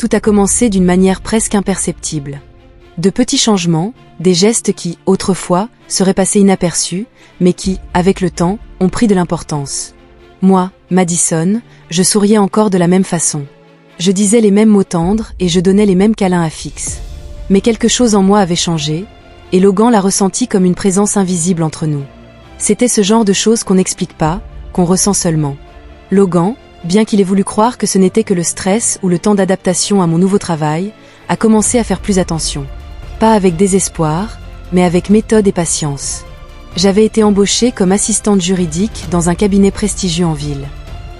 tout a commencé d'une manière presque imperceptible. De petits changements, des gestes qui, autrefois, seraient passés inaperçus, mais qui, avec le temps, ont pris de l'importance. Moi, Madison, je souriais encore de la même façon. Je disais les mêmes mots tendres et je donnais les mêmes câlins à Fix. Mais quelque chose en moi avait changé, et Logan l'a ressenti comme une présence invisible entre nous. C'était ce genre de choses qu'on n'explique pas, qu'on ressent seulement. Logan, bien qu'il ait voulu croire que ce n'était que le stress ou le temps d'adaptation à mon nouveau travail, a commencé à faire plus attention. Pas avec désespoir, mais avec méthode et patience. J'avais été embauchée comme assistante juridique dans un cabinet prestigieux en ville.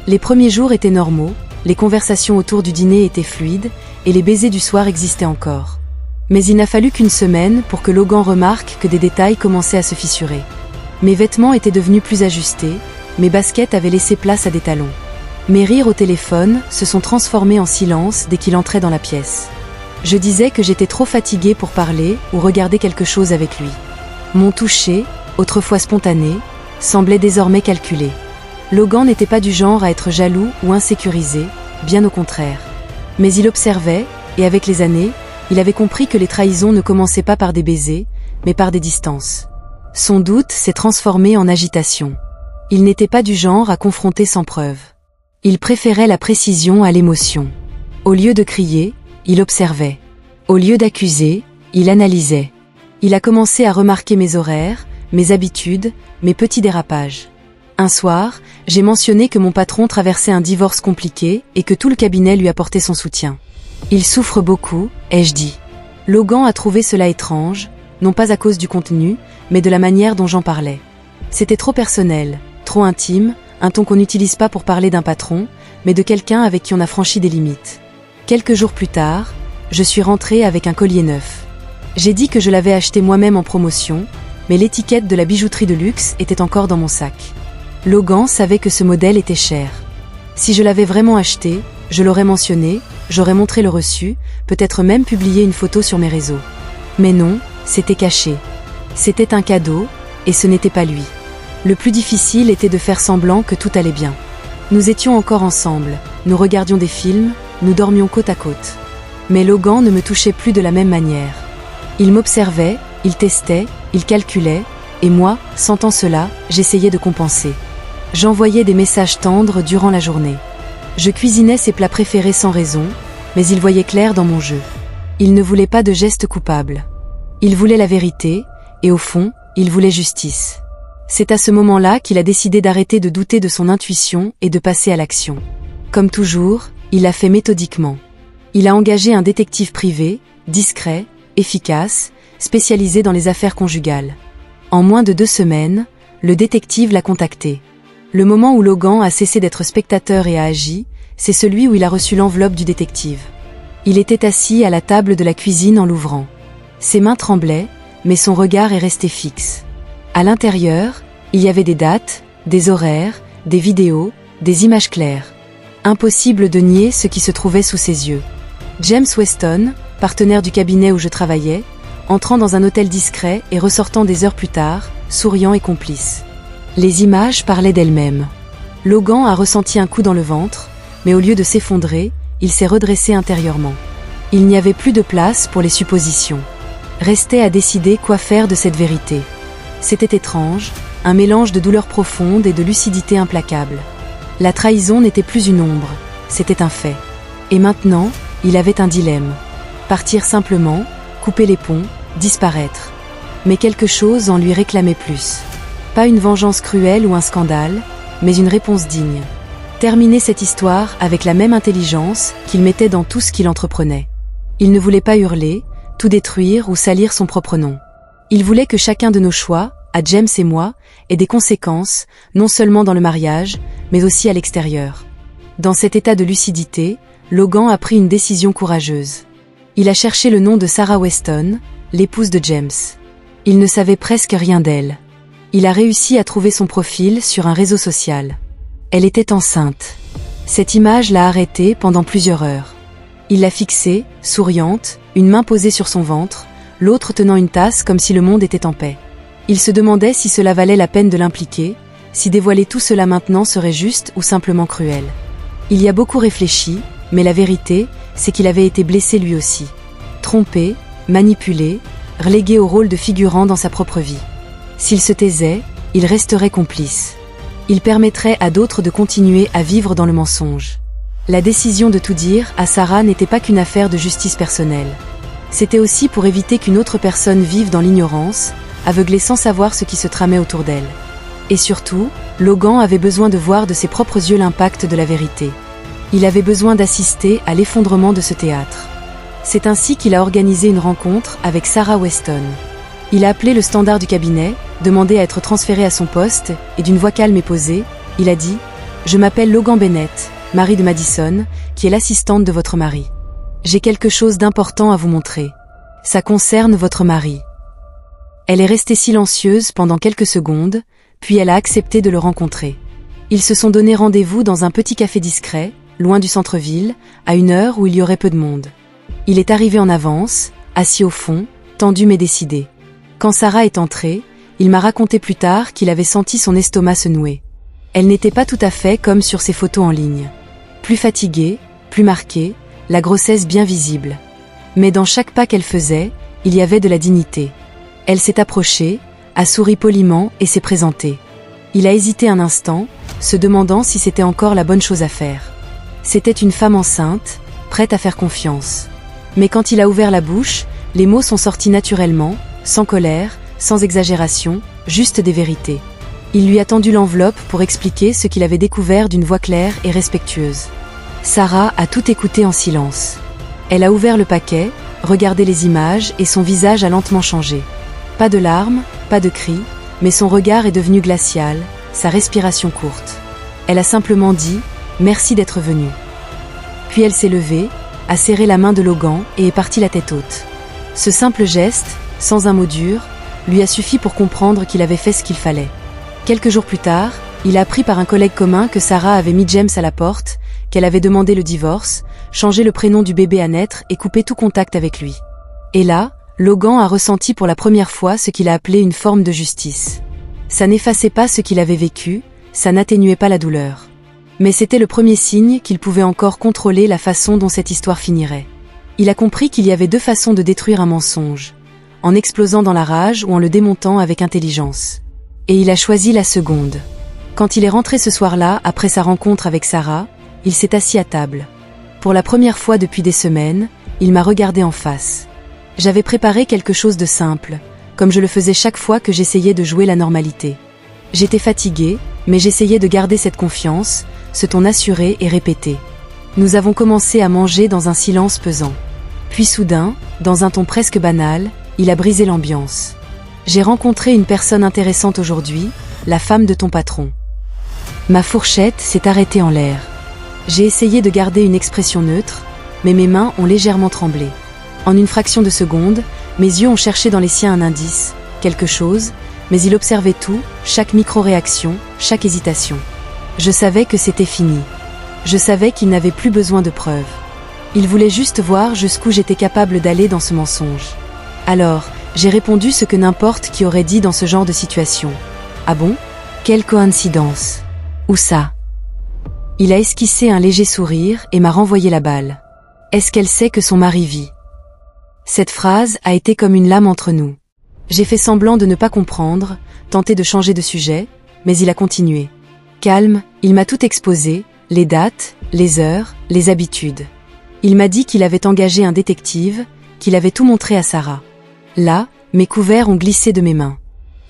Les premiers jours étaient normaux, les conversations autour du dîner étaient fluides, et les baisers du soir existaient encore. Mais il n'a fallu qu'une semaine pour que Logan remarque que des détails commençaient à se fissurer. Mes vêtements étaient devenus plus ajustés, mes baskets avaient laissé place à des talons. Mes rires au téléphone se sont transformés en silence dès qu'il entrait dans la pièce. Je disais que j'étais trop fatiguée pour parler ou regarder quelque chose avec lui. Mon toucher, autrefois spontané, semblait désormais calculé. Logan n'était pas du genre à être jaloux ou insécurisé, bien au contraire. Mais il observait, et avec les années, il avait compris que les trahisons ne commençaient pas par des baisers, mais par des distances. Son doute s'est transformé en agitation. Il n'était pas du genre à confronter sans preuve. Il préférait la précision à l'émotion. Au lieu de crier, il observait. Au lieu d'accuser, il analysait. Il a commencé à remarquer mes horaires, mes habitudes, mes petits dérapages. Un soir, j'ai mentionné que mon patron traversait un divorce compliqué et que tout le cabinet lui apportait son soutien. Il souffre beaucoup, ai-je dit. Logan a trouvé cela étrange, non pas à cause du contenu, mais de la manière dont j'en parlais. C'était trop personnel, trop intime, un ton qu'on n'utilise pas pour parler d'un patron, mais de quelqu'un avec qui on a franchi des limites. Quelques jours plus tard, je suis rentrée avec un collier neuf. J'ai dit que je l'avais acheté moi-même en promotion, mais l'étiquette de la bijouterie de luxe était encore dans mon sac. Logan savait que ce modèle était cher. Si je l'avais vraiment acheté, je l'aurais mentionné, j'aurais montré le reçu, peut-être même publié une photo sur mes réseaux. Mais non, c'était caché. C'était un cadeau, et ce n'était pas lui. Le plus difficile était de faire semblant que tout allait bien. Nous étions encore ensemble, nous regardions des films, nous dormions côte à côte. Mais Logan ne me touchait plus de la même manière. Il m'observait, il testait, il calculait, et moi, sentant cela, j'essayais de compenser. J'envoyais des messages tendres durant la journée. Je cuisinais ses plats préférés sans raison, mais il voyait clair dans mon jeu. Il ne voulait pas de gestes coupables. Il voulait la vérité, et au fond, il voulait justice. C'est à ce moment-là qu'il a décidé d'arrêter de douter de son intuition et de passer à l'action. Comme toujours, il l'a fait méthodiquement. Il a engagé un détective privé, discret, efficace, spécialisé dans les affaires conjugales. En moins de 2 semaines, le détective l'a contacté. Le moment où Logan a cessé d'être spectateur et a agi, c'est celui où il a reçu l'enveloppe du détective. Il était assis à la table de la cuisine en l'ouvrant. Ses mains tremblaient, mais son regard est resté fixe. À l'intérieur, il y avait des dates, des horaires, des vidéos, des images claires. Impossible de nier ce qui se trouvait sous ses yeux. James Weston, partenaire du cabinet où je travaillais, entrant dans un hôtel discret et ressortant des heures plus tard, souriant et complice. Les images parlaient d'elles-mêmes. Logan a ressenti un coup dans le ventre, mais au lieu de s'effondrer, il s'est redressé intérieurement. Il n'y avait plus de place pour les suppositions. Restait à décider quoi faire de cette vérité. C'était étrange, un mélange de douleur profonde et de lucidité implacable. La trahison n'était plus une ombre, c'était un fait. Et maintenant, il avait un dilemme. Partir simplement, couper les ponts, disparaître. Mais quelque chose en lui réclamait plus. Pas une vengeance cruelle ou un scandale, mais une réponse digne. Terminer cette histoire avec la même intelligence qu'il mettait dans tout ce qu'il entreprenait. Il ne voulait pas hurler, tout détruire ou salir son propre nom. Il voulait que chacun de nos choix, à James et moi, ait des conséquences, non seulement dans le mariage, mais aussi à l'extérieur. Dans cet état de lucidité, Logan a pris une décision courageuse. Il a cherché le nom de Sarah Weston, l'épouse de James. Il ne savait presque rien d'elle. Il a réussi à trouver son profil sur un réseau social. Elle était enceinte. Cette image l'a arrêtée pendant plusieurs heures. Il l'a fixée, souriante, une main posée sur son ventre, l'autre tenant une tasse comme si le monde était en paix. Il se demandait si cela valait la peine de l'impliquer, si dévoiler tout cela maintenant serait juste ou simplement cruel. Il y a beaucoup réfléchi, mais la vérité, c'est qu'il avait été blessé lui aussi. Trompé, manipulé, relégué au rôle de figurant dans sa propre vie. S'il se taisait, il resterait complice. Il permettrait à d'autres de continuer à vivre dans le mensonge. La décision de tout dire à Sarah n'était pas qu'une affaire de justice personnelle. C'était aussi pour éviter qu'une autre personne vive dans l'ignorance, aveuglée sans savoir ce qui se tramait autour d'elle. Et surtout, Logan avait besoin de voir de ses propres yeux l'impact de la vérité. Il avait besoin d'assister à l'effondrement de ce théâtre. C'est ainsi qu'il a organisé une rencontre avec Sarah Weston. Il a appelé le standard du cabinet, demandé à être transféré à son poste, et d'une voix calme et posée, il a dit « Je m'appelle Logan Bennett, mari de Madison, qui est l'assistante de votre mari. J'ai quelque chose d'important à vous montrer. Ça concerne votre mari. » Elle est restée silencieuse pendant quelques secondes, puis elle a accepté de le rencontrer. Ils se sont donné rendez-vous dans un petit café discret, loin du centre-ville, à une heure où il y aurait peu de monde. Il est arrivé en avance, assis au fond, tendu mais décidé. Quand Sarah est entrée, il m'a raconté plus tard qu'il avait senti son estomac se nouer. Elle n'était pas tout à fait comme sur ses photos en ligne. Plus fatiguée, plus marquée, la grossesse bien visible. Mais dans chaque pas qu'elle faisait, il y avait de la dignité. Elle s'est approchée, a souri poliment et s'est présentée. Il a hésité un instant, se demandant si c'était encore la bonne chose à faire. C'était une femme enceinte, prête à faire confiance. Mais quand il a ouvert la bouche, les mots sont sortis naturellement, sans colère, sans exagération, juste des vérités. Il lui a tendu l'enveloppe pour expliquer ce qu'il avait découvert d'une voix claire et respectueuse. Sarah a tout écouté en silence. Elle a ouvert le paquet, regardé les images et son visage a lentement changé. Pas de larmes, pas de cris, mais son regard est devenu glacial, sa respiration courte. Elle a simplement dit « Merci d'être venu ». Puis elle s'est levée, a serré la main de Logan et est partie la tête haute. Ce simple geste, sans un mot dur, lui a suffi pour comprendre qu'il avait fait ce qu'il fallait. Quelques jours plus tard, il a appris par un collègue commun que Sarah avait mis James à la porte, qu'elle avait demandé le divorce, changé le prénom du bébé à naître et coupé tout contact avec lui. Et là, Logan a ressenti pour la première fois ce qu'il a appelé une forme de justice. Ça n'effaçait pas ce qu'il avait vécu, ça n'atténuait pas la douleur. Mais c'était le premier signe qu'il pouvait encore contrôler la façon dont cette histoire finirait. Il a compris qu'il y avait deux façons de détruire un mensonge, en explosant dans la rage ou en le démontant avec intelligence. Et il a choisi la seconde. Quand il est rentré ce soir-là, après sa rencontre avec Sarah, il s'est assis à table. Pour la première fois depuis des semaines, il m'a regardé en face. J'avais préparé quelque chose de simple, comme je le faisais chaque fois que j'essayais de jouer la normalité. J'étais fatiguée, mais j'essayais de garder cette confiance, ce ton assuré et répété. Nous avons commencé à manger dans un silence pesant. Puis soudain, dans un ton presque banal, il a brisé l'ambiance. J'ai rencontré une personne intéressante aujourd'hui, la femme de ton patron. Ma fourchette s'est arrêtée en l'air. J'ai essayé de garder une expression neutre, mais mes mains ont légèrement tremblé. En une fraction de seconde, mes yeux ont cherché dans les siens un indice, quelque chose, mais il observait tout, chaque micro-réaction, chaque hésitation. Je savais que c'était fini. Je savais qu'il n'avait plus besoin de preuves. Il voulait juste voir jusqu'où j'étais capable d'aller dans ce mensonge. Alors, j'ai répondu ce que n'importe qui aurait dit dans ce genre de situation. Ah bon? Quelle coïncidence! Où ça? Il a esquissé un léger sourire et m'a renvoyé la balle. Est-ce qu'elle sait que son mari vit? Cette phrase a été comme une lame entre nous. J'ai fait semblant de ne pas comprendre, tenté de changer de sujet, mais il a continué. Calme, il m'a tout exposé, les dates, les heures, les habitudes. Il m'a dit qu'il avait engagé un détective, qu'il avait tout montré à Sarah. Là, mes couverts ont glissé de mes mains.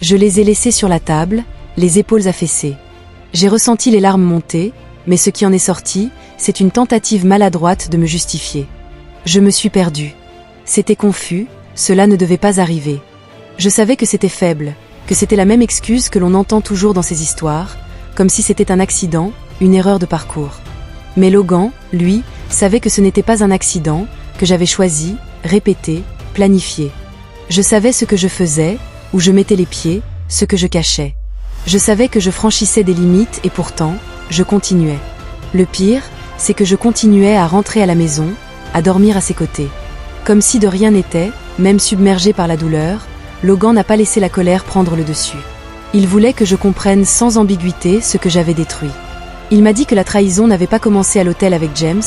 Je les ai laissés sur la table, les épaules affaissées. J'ai ressenti les larmes monter, mais ce qui en est sorti, c'est une tentative maladroite de me justifier. Je me suis perdue. C'était confus, cela ne devait pas arriver. Je savais que c'était faible, que c'était la même excuse que l'on entend toujours dans ces histoires, comme si c'était un accident, une erreur de parcours. Mais Logan, lui, savait que ce n'était pas un accident, que j'avais choisi, répété, planifié. Je savais ce que je faisais, où je mettais les pieds, ce que je cachais. Je savais que je franchissais des limites et pourtant, je continuais. Le pire, c'est que je continuais à rentrer à la maison, à dormir à ses côtés. Comme si de rien n'était, même submergé par la douleur, Logan n'a pas laissé la colère prendre le dessus. Il voulait que je comprenne sans ambiguïté ce que j'avais détruit. Il m'a dit que la trahison n'avait pas commencé à l'hôtel avec James,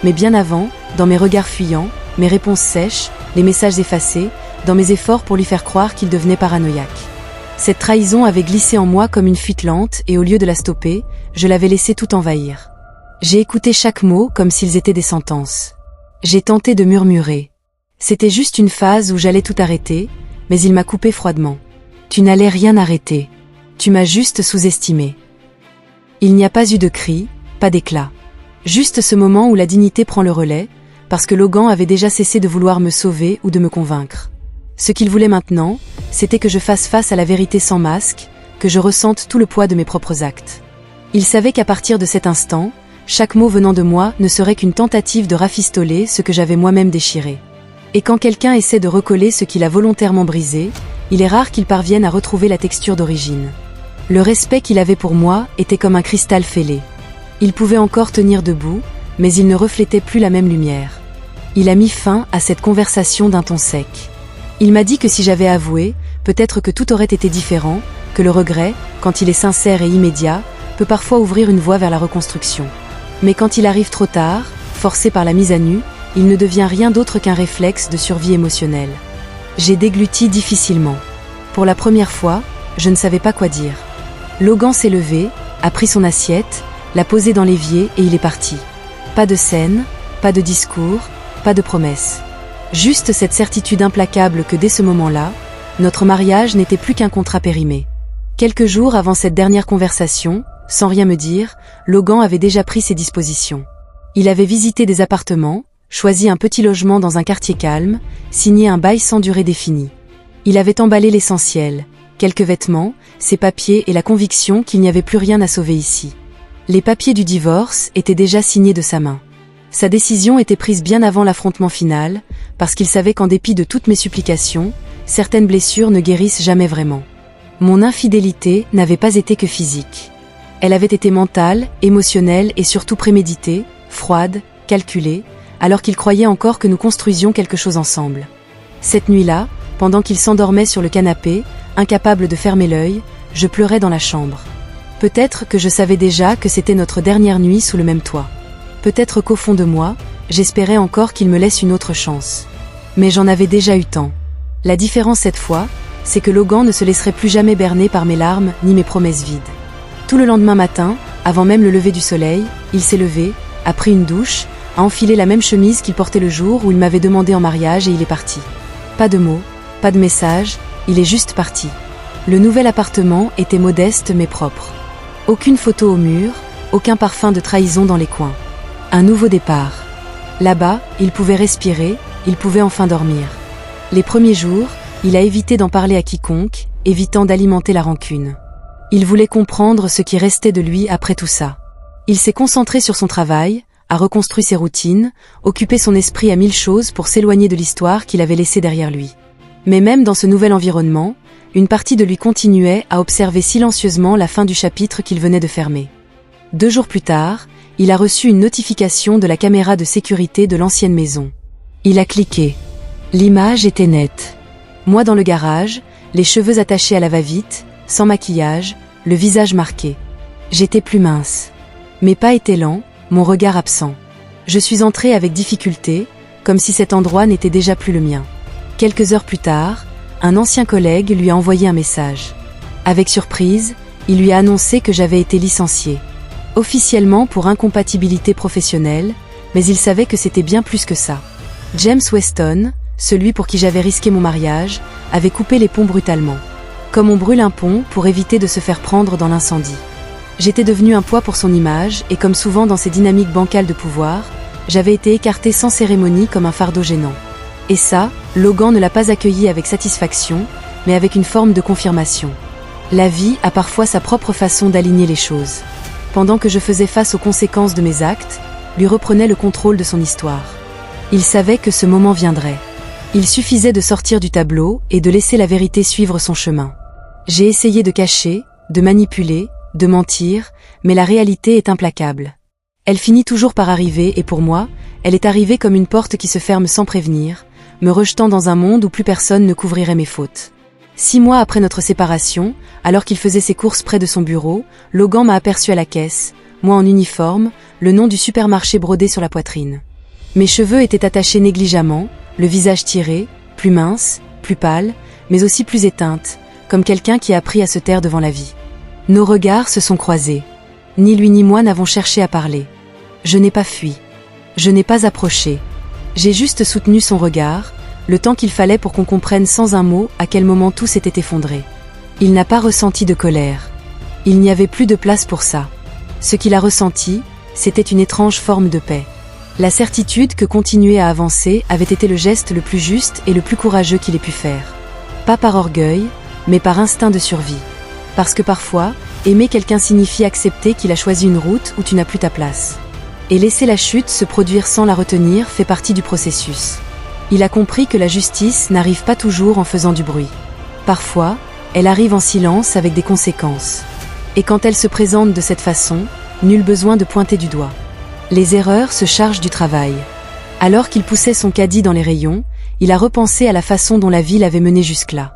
mais bien avant, dans mes regards fuyants, mes réponses sèches, les messages effacés, dans mes efforts pour lui faire croire qu'il devenait paranoïaque. Cette trahison avait glissé en moi comme une fuite lente et au lieu de la stopper, je l'avais laissé tout envahir. J'ai écouté chaque mot comme s'ils étaient des sentences. J'ai tenté de murmurer. C'était juste une phase où j'allais tout arrêter, mais il m'a coupé froidement. Tu n'allais rien arrêter. Tu m'as juste sous-estimé. Il n'y a pas eu de cri, pas d'éclat. Juste ce moment où la dignité prend le relais, parce que Logan avait déjà cessé de vouloir me sauver ou de me convaincre. Ce qu'il voulait maintenant, c'était que je fasse face à la vérité sans masque, que je ressente tout le poids de mes propres actes. Il savait qu'à partir de cet instant, chaque mot venant de moi ne serait qu'une tentative de rafistoler ce que j'avais moi-même déchiré. Et quand quelqu'un essaie de recoller ce qu'il a volontairement brisé, il est rare qu'il parvienne à retrouver la texture d'origine. Le respect qu'il avait pour moi était comme un cristal fêlé. Il pouvait encore tenir debout, mais il ne reflétait plus la même lumière. Il a mis fin à cette conversation d'un ton sec. Il m'a dit que si j'avais avoué, peut-être que tout aurait été différent, que le regret, quand il est sincère et immédiat, peut parfois ouvrir une voie vers la reconstruction. Mais quand il arrive trop tard, forcé par la mise à nu, il ne devient rien d'autre qu'un réflexe de survie émotionnelle. J'ai dégluti difficilement. Pour la première fois, je ne savais pas quoi dire. Logan s'est levé, a pris son assiette, l'a posée dans l'évier et il est parti. Pas de scène, pas de discours, pas de promesses. Juste cette certitude implacable que dès ce moment-là, notre mariage n'était plus qu'un contrat périmé. Quelques jours avant cette dernière conversation, sans rien me dire, Logan avait déjà pris ses dispositions. Il avait visité des appartements, choisi un petit logement dans un quartier calme, signé un bail sans durée définie. Il avait emballé l'essentiel, quelques vêtements, ses papiers et la conviction qu'il n'y avait plus rien à sauver ici. Les papiers du divorce étaient déjà signés de sa main. Sa décision était prise bien avant l'affrontement final, parce qu'il savait qu'en dépit de toutes mes supplications, certaines blessures ne guérissent jamais vraiment. Mon infidélité n'avait pas été que physique. Elle avait été mentale, émotionnelle et surtout préméditée, froide, calculée, alors qu'il croyait encore que nous construisions quelque chose ensemble. Cette nuit-là, pendant qu'il s'endormait sur le canapé, incapable de fermer l'œil, je pleurais dans la chambre. Peut-être que je savais déjà que c'était notre dernière nuit sous le même toit. Peut-être qu'au fond de moi, j'espérais encore qu'il me laisse une autre chance. Mais j'en avais déjà eu tant. La différence cette fois, c'est que Logan ne se laisserait plus jamais berner par mes larmes ni mes promesses vides. Tout le lendemain matin, avant même le lever du soleil, il s'est levé, a pris une douche, a enfilé la même chemise qu'il portait le jour où il m'avait demandé en mariage et il est parti. Pas de mots, pas de message, il est juste parti. Le nouvel appartement était modeste mais propre. Aucune photo au mur, aucun parfum de trahison dans les coins. Un nouveau départ. Là-bas, il pouvait respirer, il pouvait enfin dormir. Les premiers jours, il a évité d'en parler à quiconque, évitant d'alimenter la rancune. Il voulait comprendre ce qui restait de lui après tout ça. Il s'est concentré sur son travail, a reconstruit ses routines, occupé son esprit à 1000 choses pour s'éloigner de l'histoire qu'il avait laissée derrière lui. Mais même dans ce nouvel environnement, une partie de lui continuait à observer silencieusement la fin du chapitre qu'il venait de fermer. 2 jours plus tard, il a reçu une notification de la caméra de sécurité de l'ancienne maison. Il a cliqué. L'image était nette. Moi dans le garage, les cheveux attachés à la va-vite, sans maquillage, le visage marqué. J'étais plus mince. Mes pas étaient lents, mon regard absent. Je suis entrée avec difficulté, comme si cet endroit n'était déjà plus le mien. Quelques heures plus tard, un ancien collègue lui a envoyé un message. Avec surprise, il lui a annoncé que j'avais été licenciée. Officiellement pour incompatibilité professionnelle, mais il savait que c'était bien plus que ça. James Weston, celui pour qui j'avais risqué mon mariage, avait coupé les ponts brutalement. Comme on brûle un pont pour éviter de se faire prendre dans l'incendie. J'étais devenue un poids pour son image et comme souvent dans ces dynamiques bancales de pouvoir, j'avais été écartée sans cérémonie comme un fardeau gênant. Et ça, Logan ne l'a pas accueilli avec satisfaction, mais avec une forme de confirmation. La vie a parfois sa propre façon d'aligner les choses. Pendant que je faisais face aux conséquences de mes actes, lui reprenait le contrôle de son histoire. Il savait que ce moment viendrait. Il suffisait de sortir du tableau et de laisser la vérité suivre son chemin. J'ai essayé de cacher, de manipuler, de mentir, mais la réalité est implacable. Elle finit toujours par arriver et pour moi, elle est arrivée comme une porte qui se ferme sans prévenir, me rejetant dans un monde où plus personne ne couvrirait mes fautes. 6 mois après notre séparation, alors qu'il faisait ses courses près de son bureau, Logan m'a aperçu à la caisse, moi en uniforme, le nom du supermarché brodé sur la poitrine. Mes cheveux étaient attachés négligemment, le visage tiré, plus mince, plus pâle, mais aussi plus éteinte, comme quelqu'un qui a appris à se taire devant la vie. Nos regards se sont croisés. Ni lui ni moi n'avons cherché à parler. Je n'ai pas fui. Je n'ai pas approché. J'ai juste soutenu son regard, le temps qu'il fallait pour qu'on comprenne sans un mot à quel moment tout s'était effondré. Il n'a pas ressenti de colère. Il n'y avait plus de place pour ça. Ce qu'il a ressenti, c'était une étrange forme de paix. La certitude que continuer à avancer avait été le geste le plus juste et le plus courageux qu'il ait pu faire. Pas par orgueil, mais par instinct de survie. Parce que parfois, aimer quelqu'un signifie accepter qu'il a choisi une route où tu n'as plus ta place. Et laisser la chute se produire sans la retenir fait partie du processus. Il a compris que la justice n'arrive pas toujours en faisant du bruit. Parfois, elle arrive en silence avec des conséquences. Et quand elle se présente de cette façon, nul besoin de pointer du doigt. Les erreurs se chargent du travail. Alors qu'il poussait son caddie dans les rayons, il a repensé à la façon dont la vie l'avait mené jusque-là.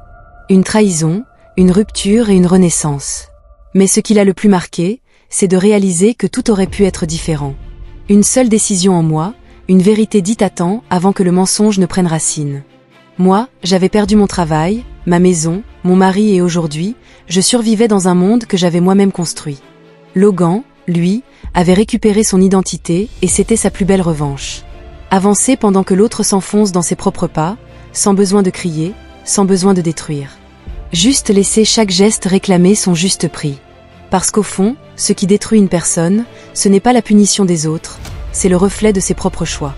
Une trahison, une rupture et une renaissance. Mais ce qui l'a le plus marqué, c'est de réaliser que tout aurait pu être différent. Une seule décision en moi, une vérité dite à temps avant que le mensonge ne prenne racine. Moi, j'avais perdu mon travail, ma maison, mon mari et aujourd'hui, je survivais dans un monde que j'avais moi-même construit. Logan, lui, avait récupéré son identité et c'était sa plus belle revanche. Avancer pendant que l'autre s'enfonce dans ses propres pas, sans besoin de crier, sans besoin de détruire. Juste laisser chaque geste réclamer son juste prix. Parce qu'au fond, ce qui détruit une personne, ce n'est pas la punition des autres, c'est le reflet de ses propres choix.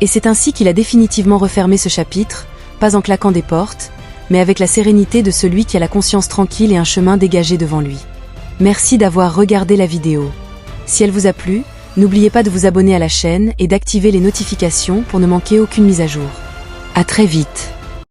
Et c'est ainsi qu'il a définitivement refermé ce chapitre, pas en claquant des portes, mais avec la sérénité de celui qui a la conscience tranquille et un chemin dégagé devant lui. Merci d'avoir regardé la vidéo. Si elle vous a plu, n'oubliez pas de vous abonner à la chaîne et d'activer les notifications pour ne manquer aucune mise à jour. À très vite.